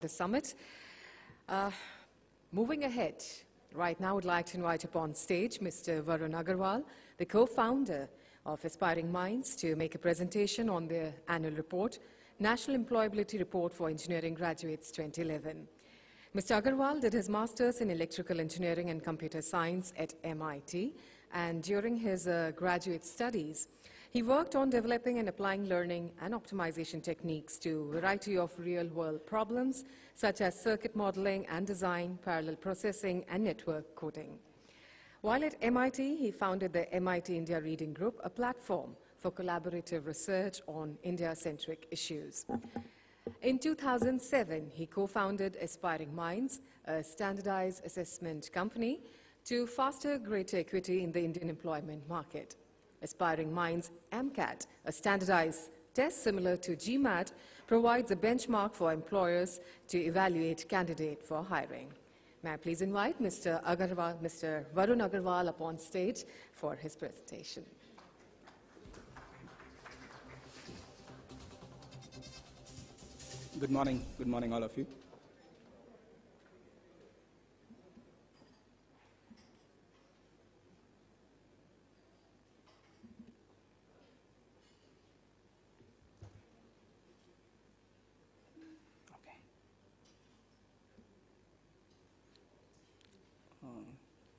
the summit. Uh, Moving ahead, right now I would like to invite upon stage Mr. Varun Aggarwal, the co-founder of Aspiring Minds, to make a presentation on their annual report, National Employability Report for Engineering Graduates 2011. Mr. Aggarwal did his master's in electrical engineering and computer science at MIT, and during his graduate studies, he worked on developing and applying learning and optimization techniques to a variety of real-world problems, such as circuit modeling and design, parallel processing, and network coding. While at MIT, he founded the MIT India Reading Group, a platform for collaborative research on India-centric issues. In 2007, he co-founded Aspiring Minds, a standardized assessment company, to foster greater equity in the Indian employment market. Aspiring Minds MCAT, a standardized test similar to GMAT, provides a benchmark for employers to evaluate candidates for hiring. May I please invite Mr. Varun Aggarwal upon stage for his presentation. Good morning all of you.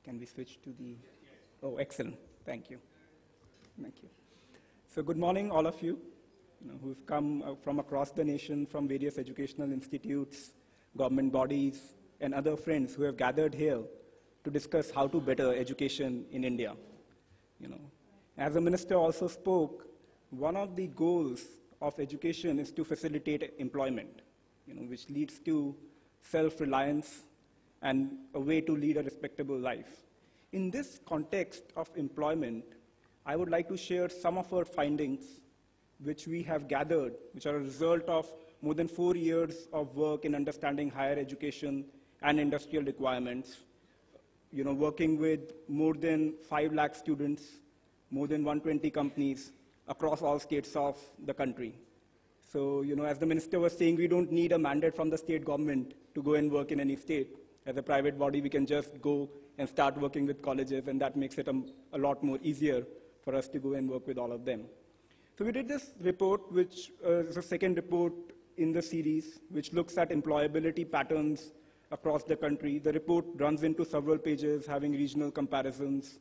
Can we switch to the, oh, excellent, thank you. So good morning all of you, who've come from across the nation, from various educational institutes, government bodies, and other friends who have gathered here to discuss how to better education in India. As the minister also spoke, one of the goals of education is to facilitate employment, which leads to self-reliance and a way to lead a respectable life. In this context of employment, I would like to share some of our findings which we have gathered, which are a result of more than 4 years of work in understanding higher education and industrial requirements, working with more than 5 lakh students, more than 120 companies across all states of the country. So, as the minister was saying, we don't need a mandate from the state government to go and work in any state. As a private body, we can just go and start working with colleges, and that makes it a lot more easier for us to go and work with all of them. So we did this report, which is the second report in the series, which looks at employability patterns across the country. The report runs into several pages, having regional comparisons,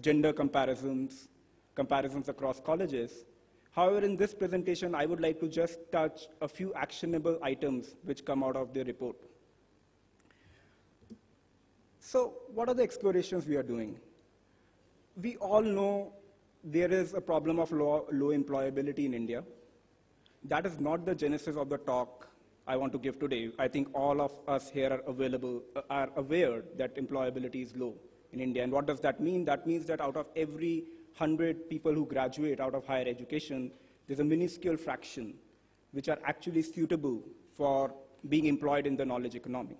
gender comparisons, comparisons across colleges. However, in this presentation, I would like to just touch a few actionable items which come out of the report. So what are the explorations we are doing? We all know there is a problem of low employability in India. That is not the genesis of the talk I want to give today. I think all of us here are aware that employability is low in India. And what does that mean? That means that out of every 100 people who graduate out of higher education, there's a minuscule fraction which are actually suitable for being employed in the knowledge economy.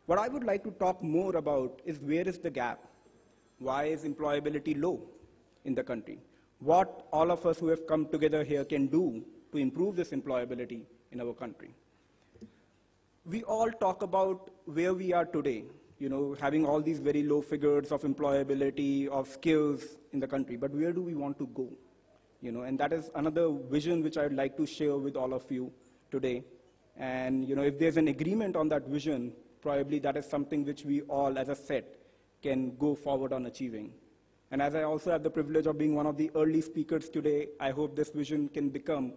What I would like to talk more about is where is the gap? Why is employability low in the country? What all of us who have come together here can do to improve this employability in our country. We all talk about where we are today, having all these very low figures of employability, of skills in the country, but where do we want to go? And that is another vision which I would like to share with all of you today. And if there's an agreement on that vision, probably that is something which we all as a set can go forward on achieving. And as I also have the privilege of being one of the early speakers today, I hope this vision can become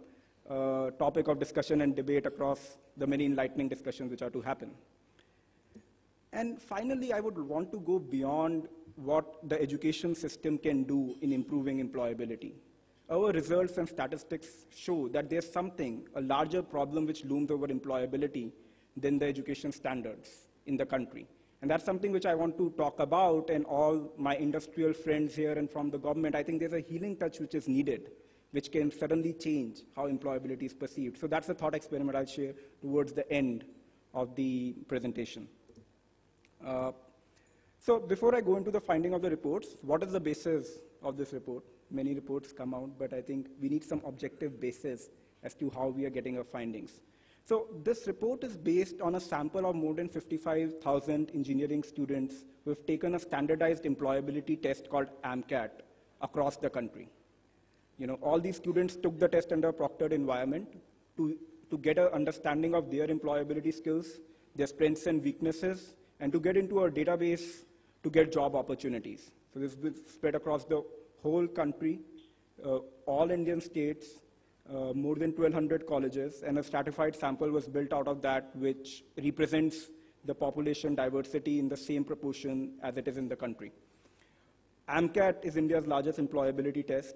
a topic of discussion and debate across the many enlightening discussions which are to happen. And finally, I would want to go beyond what the education system can do in improving employability. Our results and statistics show that there's something, a larger problem which looms over employability than the education standards in the country. And that's something which I want to talk about, and all my industrial friends here and from the government, I think there's a healing touch which is needed, which can suddenly change how employability is perceived. So that's a thought experiment I'll share towards the end of the presentation. So before I go into the finding of the reports, what is the basis of this report? Many reports come out, but I think we need some objective basis as to how we are getting our findings. So this report is based on a sample of more than 55,000 engineering students who have taken a standardized employability test called AMCAT across the country. All these students took the test under a proctored environment to get an understanding of their employability skills, their strengths and weaknesses, and to get into a database to get job opportunities. So this was spread across the whole country, all Indian states, more than 1,200 colleges, and a stratified sample was built out of that, which represents the population diversity in the same proportion as it is in the country. AMCAT is India's largest employability test.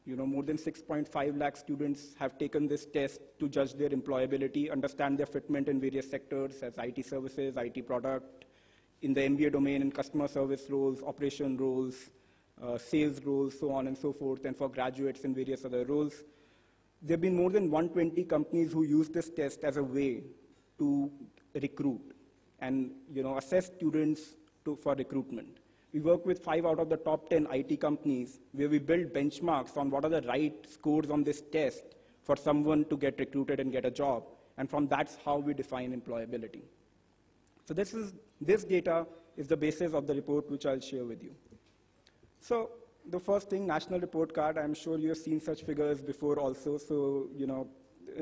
More than 6.5 lakh students have taken this test to judge their employability, understand their fitment in various sectors as IT services, IT product, in the MBA domain, in customer service roles, operation roles, sales roles, so on and so forth, and for graduates in various other roles. There have been more than 120 companies who use this test as a way to recruit and assess students for recruitment. We work with 5 out of the top 10 IT companies where we build benchmarks on what are the right scores on this test for someone to get recruited and get a job. And from that's how we define employability. So this data is the basis of the report which I'll share with you. So the first thing, national report card, I'm sure you have seen such figures before also, so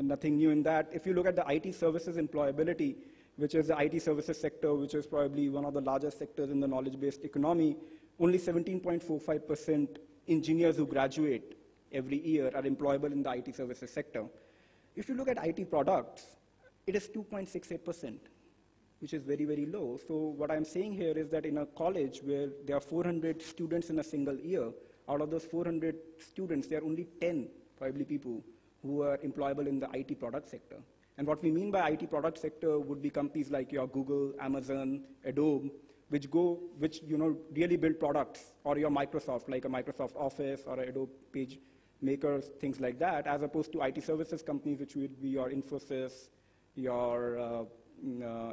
nothing new in that. If you look at the IT services employability, which is the IT services sector, which is probably one of the largest sectors in the knowledge-based economy, only 17.45% engineers who graduate every year are employable in the IT services sector. If you look at IT products, it is 2.68%, which is very, very low. So what I'm saying here is that in a college where there are 400 students in a single year, out of those 400 students, there are only 10 probably people who are employable in the IT product sector. And what we mean by IT product sector would be companies like your Google, Amazon, Adobe, which really build products, or your Microsoft, like a Microsoft Office or Adobe Page Makers, things like that, as opposed to IT services companies, which would be your Infosys, your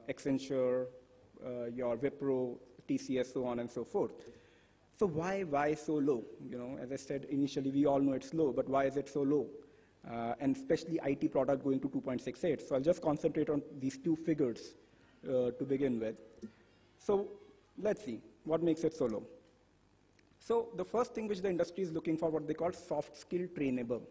Accenture, your Wipro, TCS, so on and so forth. So why so low? As I said initially, we all know it's low, but why is it so low? And especially IT product going to 2.68. So I'll just concentrate on these 2 figures to begin with. So let's see, what makes it so low? So the first thing which the industry is looking for, what they call soft skill trainable.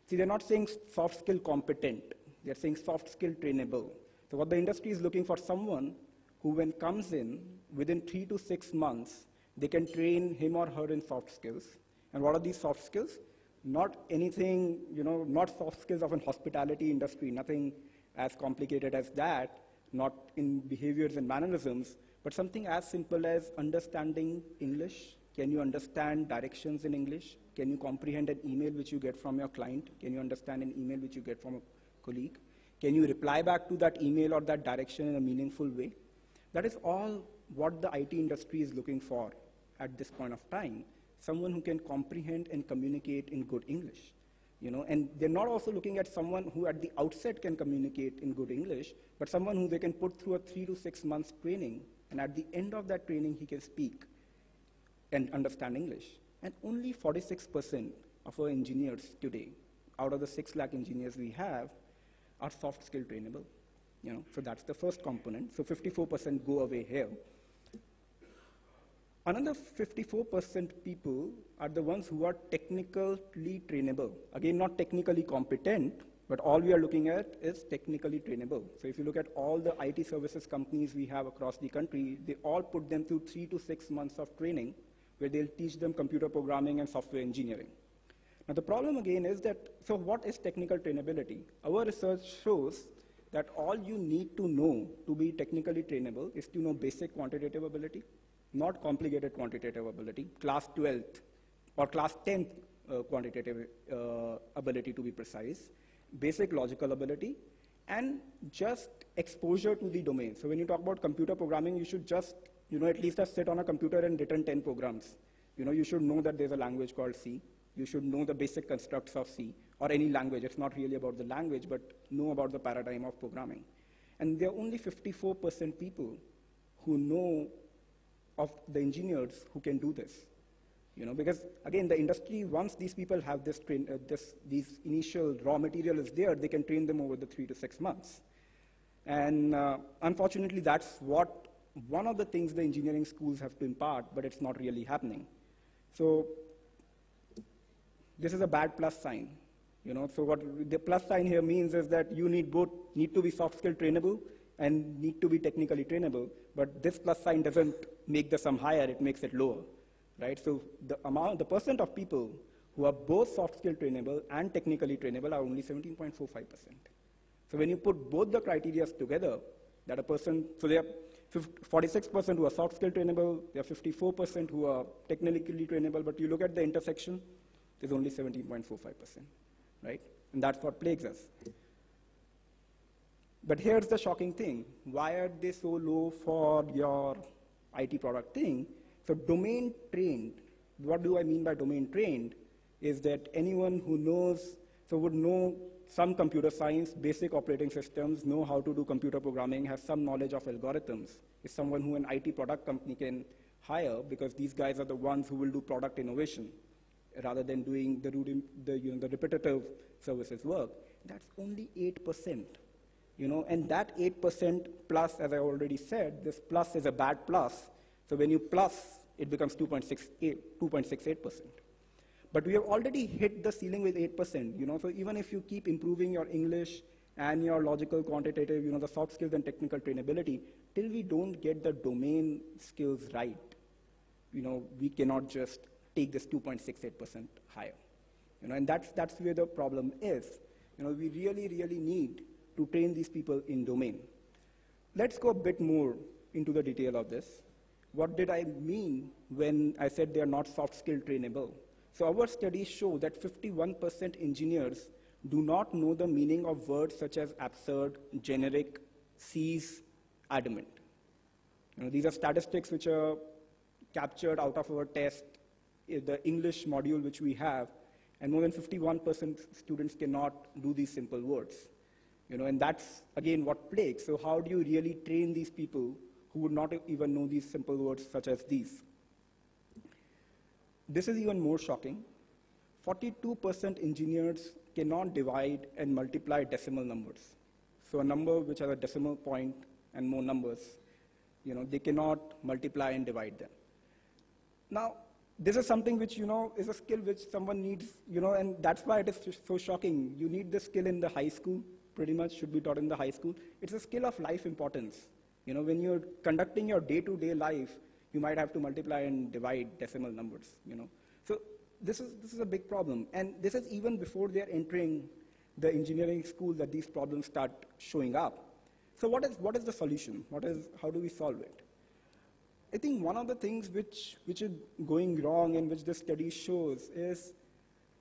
See, they're not saying soft skill competent, they're saying soft skill trainable. So what the industry is looking for, someone who when comes in, within 3 to 6 months, they can train him or her in soft skills. And what are these soft skills? Not anything, not soft skills of an hospitality industry, nothing as complicated as that, not in behaviors and mannerisms, but something as simple as understanding English. Can you understand directions in English? Can you comprehend an email which you get from your client? Can you understand an email which you get from a colleague? Can you reply back to that email or that direction in a meaningful way? That is all what the IT industry is looking for at this point of time. Someone who can comprehend and communicate in good English. And they're not also looking at someone who at the outset can communicate in good English, but someone who they can put through a 3 to 6 months training, and at the end of that training, he can speak and understand English. And only 46% of our engineers today, out of the 6 lakh engineers we have, are soft skill trainable. So that's the first component. So 54% go away here. Another 54% people are the ones who are technically trainable. Again, not technically competent, but all we are looking at is technically trainable. So if you look at all the IT services companies we have across the country, they all put them through 3 to 6 months of training where they'll teach them computer programming and software engineering. Now the problem again is that, so what is technical trainability? Our research shows that all you need to know to be technically trainable is to know basic quantitative ability, not complicated quantitative ability, class 12th or class 10th quantitative ability to be precise, basic logical ability, and just exposure to the domain. So when you talk about computer programming, you should just, at least have sit on a computer and written 10 programs. You should know that there's a language called C. You should know the basic constructs of C or any language. It's not really about the language, but know about the paradigm of programming. And there are only 54% people who know of the engineers who can do this. Because again, the industry, once these people have these initial raw material is there, they can train them over the 3 to 6 months. And unfortunately, that's what one of the things the engineering schools have to impart, but it's not really happening. So this is a bad plus sign. So what the plus sign here means is that you need to be soft skill trainable and need to be technically trainable, but this plus sign doesn't make the sum higher, it makes it lower, right? So the percent of people who are both soft skill trainable and technically trainable are only 17.45%. So when you put both the criteria together, that a person, so there are 46% who are soft skill trainable, there are 54% who are technically trainable, but you look at the intersection, there's only 17.45%, right? And that's what plagues us. But here's the shocking thing. Why are they so low for your IT product thing? So domain trained, what do I mean by domain trained, is that anyone who knows, so would know some computer science, basic operating systems, know how to do computer programming, has some knowledge of algorithms, is someone who an IT product company can hire, because these guys are the ones who will do product innovation rather than doing the repetitive services work. That's only 8%. And that 8% plus, as I already said, this plus is a bad plus. So when you plus, it becomes 2.68%. But we have already hit the ceiling with 8%. So even if you keep improving your English and your logical, quantitative, the soft skills and technical trainability, till we don't get the domain skills right, we cannot just take this 2.68% higher. And that's where the problem is. We really, really need to train these people in domain. Let's go a bit more into the detail of this. What did I mean when I said they are not soft skill trainable? So our studies show that 51% engineers do not know the meaning of words such as absurd, generic, seize, adamant. These are statistics which are captured out of our test, the English module which we have, and more than 51% students cannot do these simple words. And that's, again, what plagues. So how do you really train these people who would not even know these simple words such as these? This is even more shocking. 42% engineers cannot divide and multiply decimal numbers. So a number which has a decimal point and more numbers, they cannot multiply and divide them. Now, this is something which, is a skill which someone needs, and that's why it is so shocking. You need this skill in the high school, pretty much should be taught in the high school. It's a skill of life importance. When you're conducting your day-to-day life, you might have to multiply and divide decimal numbers, So this is a big problem. And this is even before they're entering the engineering school that these problems start showing up. So what is the solution? How do we solve it? I think one of the things which is going wrong and which this study shows is,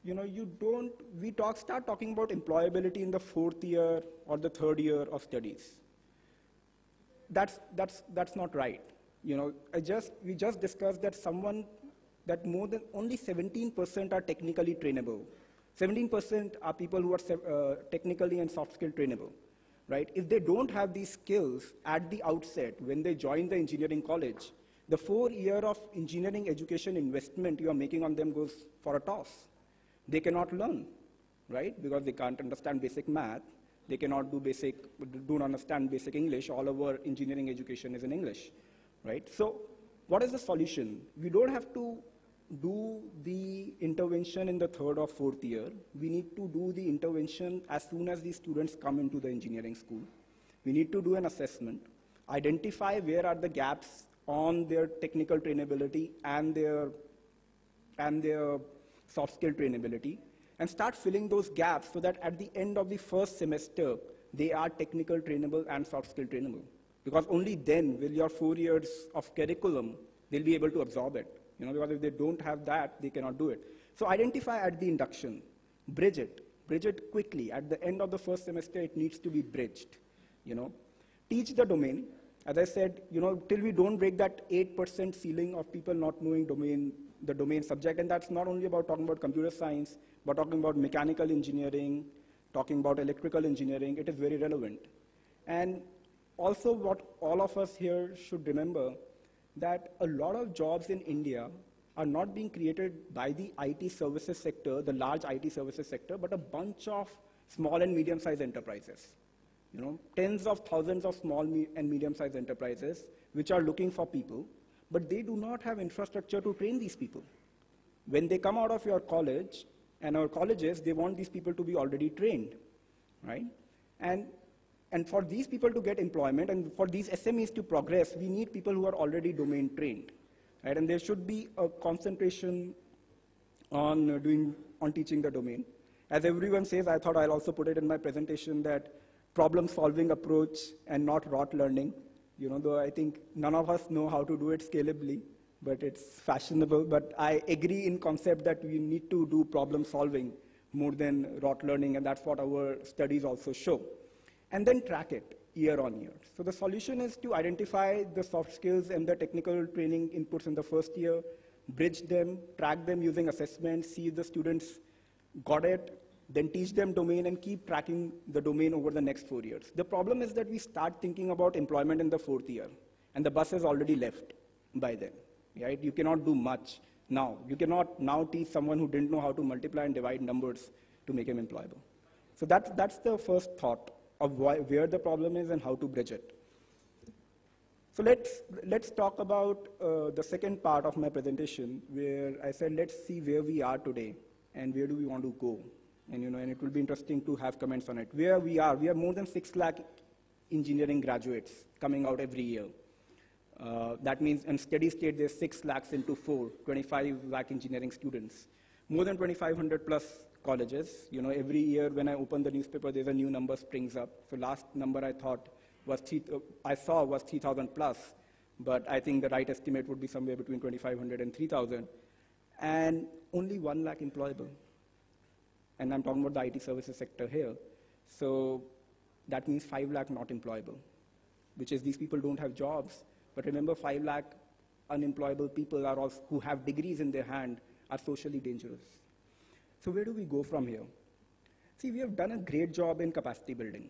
we start talking about employability in the 4th year or the 3rd year of studies. That's not right. We just discussed that more than only 17% are technically trainable. 17% are people who are technically and soft skill trainable, right? If they don't have these skills at the outset, when they join the engineering college, the 4 year of engineering education investment you are making on them goes for a toss. They cannot learn, right? Because they can't understand basic math. They cannot don't understand basic English. All of our engineering education is in English, right? So what is the solution? We don't have to do the intervention in the 3rd or 4th year. We need to do the intervention as soon as these students come into the engineering school. We need to do an assessment, identify where are the gaps on their technical trainability and their soft skill trainability, and start filling those gaps so that at the end of the first semester, they are technical trainable and soft skill trainable. Because only then will your 4 years of curriculum, they'll be able to absorb it. Because if they don't have that, they cannot do it. So identify at the induction, bridge it quickly. At the end of the first semester, it needs to be bridged. Teach the domain. As I said, till we don't break that 8% ceiling of people not knowing the domain subject, and that's not only about talking about computer science, but talking about mechanical engineering, talking about electrical engineering, it is very relevant. And also what all of us here should remember, that a lot of jobs in India are not being created by the IT services sector, the large IT services sector, but a bunch of small and medium-sized enterprises. Tens of thousands of small and medium-sized enterprises which are looking for people, but they do not have infrastructure to train these people. When they come out of your college and our colleges, they want these people to be already trained, right? And for these people to get employment and for these SMEs to progress, we need people who are already domain trained, right? And there should be a concentration on teaching the domain. As everyone says, I thought I'll also put it in my presentation that problem-solving approach and not rote learning. Though I think none of us know how to do it scalably, but it's fashionable. But I agree in concept that we need to do problem-solving more than rote learning, and that's what our studies also show. And then track it year on year. So the solution is to identify the soft skills and the technical training inputs in the first year, bridge them, track them using assessments, see if the students got it, then teach them domain and keep tracking the domain over the next 4 years. The problem is that we start thinking about employment in the 4th year, and the bus has already left by then, right? You cannot do much now. You cannot now teach someone who didn't know how to multiply and divide numbers to make him employable. So that's the first thought of where the problem is and how to bridge it. So let's talk about the second part of my presentation, where I said, let's see where we are today and where do we want to go. And it will be interesting to have comments on it. Where we are more than 6 lakh engineering graduates coming out every year. That means in steady state, there's 6 lakhs into 4, 25 lakh engineering students. More than 2,500 plus colleges. Every year when I open the newspaper, there's a new number springs up. So last number I saw was 3,000 plus, but I think the right estimate would be somewhere between 2,500 and 3,000. And only 1 lakh employable. And I'm talking about the IT services sector here. So that means 5 lakh not employable, which is these people don't have jobs. But remember, 5 lakh unemployable people are also, who have degrees in their hand are socially dangerous. So where do we go from here? See, we have done a great job in capacity building.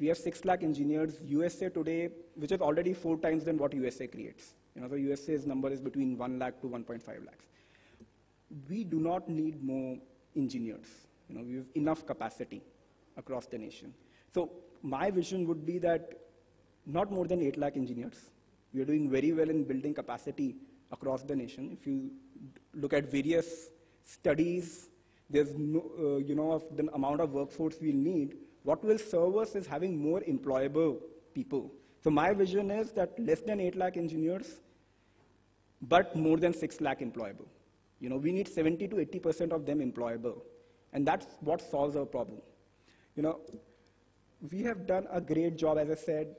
We have 6 lakh engineers. USA today, which is already 4 times than what USA creates. The USA's number is between 1 lakh to 1.5 lakhs. We do not need more engineers. We have enough capacity across the nation. So my vision would be that not more than 8 lakh engineers. We are doing very well in building capacity across the nation. If you look at various studies, there's of the amount of workforce we'll need. What will serve us is having more employable people. So my vision is that less than 8 lakh engineers, but more than 6 lakh employable. We need 70 to 80% of them employable. And that's what solves our problem. We have done a great job, as I said,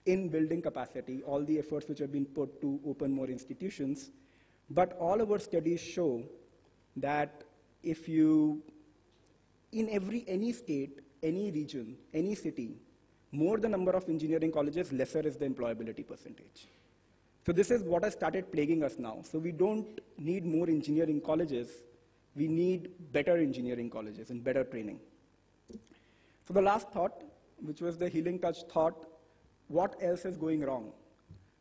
in building capacity, all the efforts which have been put to open more institutions. But all our studies show that if you, in any state, any region, any city, more the number of engineering colleges, lesser is the employability percentage. So this is what has started plaguing us now. So we don't need more engineering colleges. We need better engineering colleges and better training. So the last thought, which was the healing touch thought, what else is going wrong?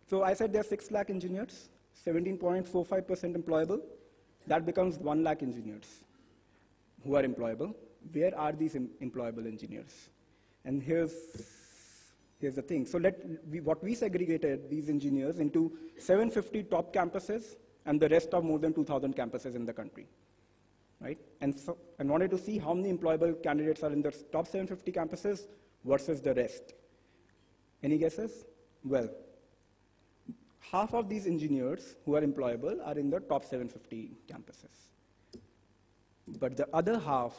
So I said there are 6 lakh engineers, 17.45% employable. That becomes 1 lakh engineers who are employable. Where are these employable engineers? And here's the thing. So what we segregated these engineers into 750 top campuses and the rest of more than 2,000 campuses in the country. Right? And wanted to see how many employable candidates are in the top 750 campuses versus the rest. Any guesses? Well, half of these engineers who are employable are in the top 750 campuses. But the other half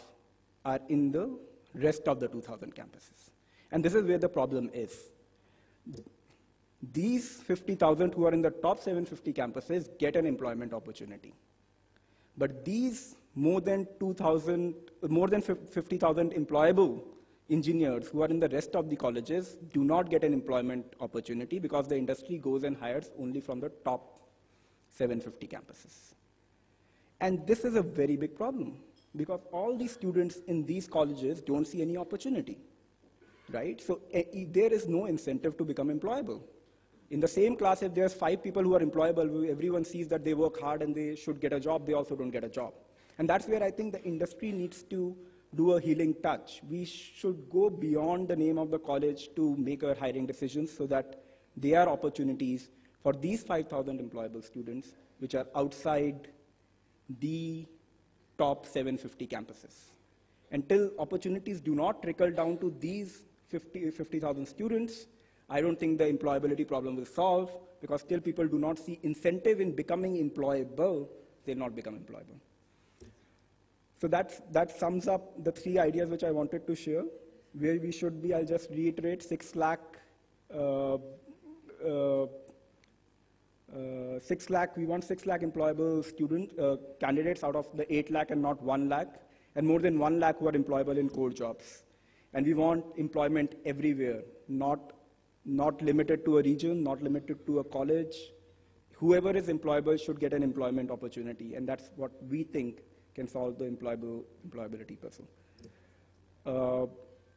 are in the rest of the 2,000 campuses. And this is where the problem is. These 50,000 who are in the top 750 campuses get an employment opportunity. But these more than 50,000 employable engineers who are in the rest of the colleges do not get an employment opportunity because the industry goes and hires only from the top 750 campuses. And this is a very big problem because all these students in these colleges don't see any opportunity, right? So there is no incentive to become employable. In the same class, if there's 5 people who are employable, everyone sees that they work hard and they should get a job, they also don't get a job. And that's where I think the industry needs to do a healing touch. We should go beyond the name of the college to make our hiring decisions so that there are opportunities for these 5,000 employable students which are outside the top 750 campuses. Until opportunities do not trickle down to these 50,000 students, I don't think the employability problem will solve, because till people do not see incentive in becoming employable, they'll not become employable. So that sums up the 3 ideas which I wanted to share. Where we should be, I'll just reiterate, 6 lakh, we want 6 lakh employable candidates out of the 8 lakh and not 1 lakh, and more than 1 lakh who are employable in core jobs. And we want employment everywhere, not limited to a region, not limited to a college. Whoever is employable should get an employment opportunity, and that's what we think can solve the employability puzzle.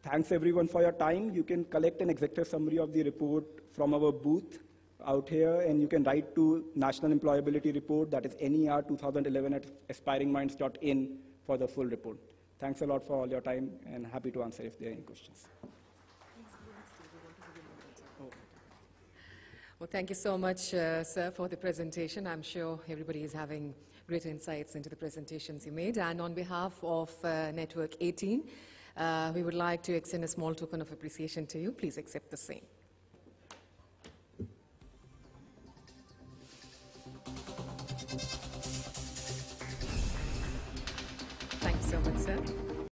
Thanks everyone for your time. You can collect an executive summary of the report from our booth out here, and you can write to National Employability Report, that is NER 2011 at aspiringminds.in for the full report. Thanks a lot for all your time, and happy to answer if there are any questions. Well, thank you so much, sir, for the presentation. I'm sure everybody is having great insights into the presentations you made. And on behalf of Network 18, we would like to extend a small token of appreciation to you. Please accept the same.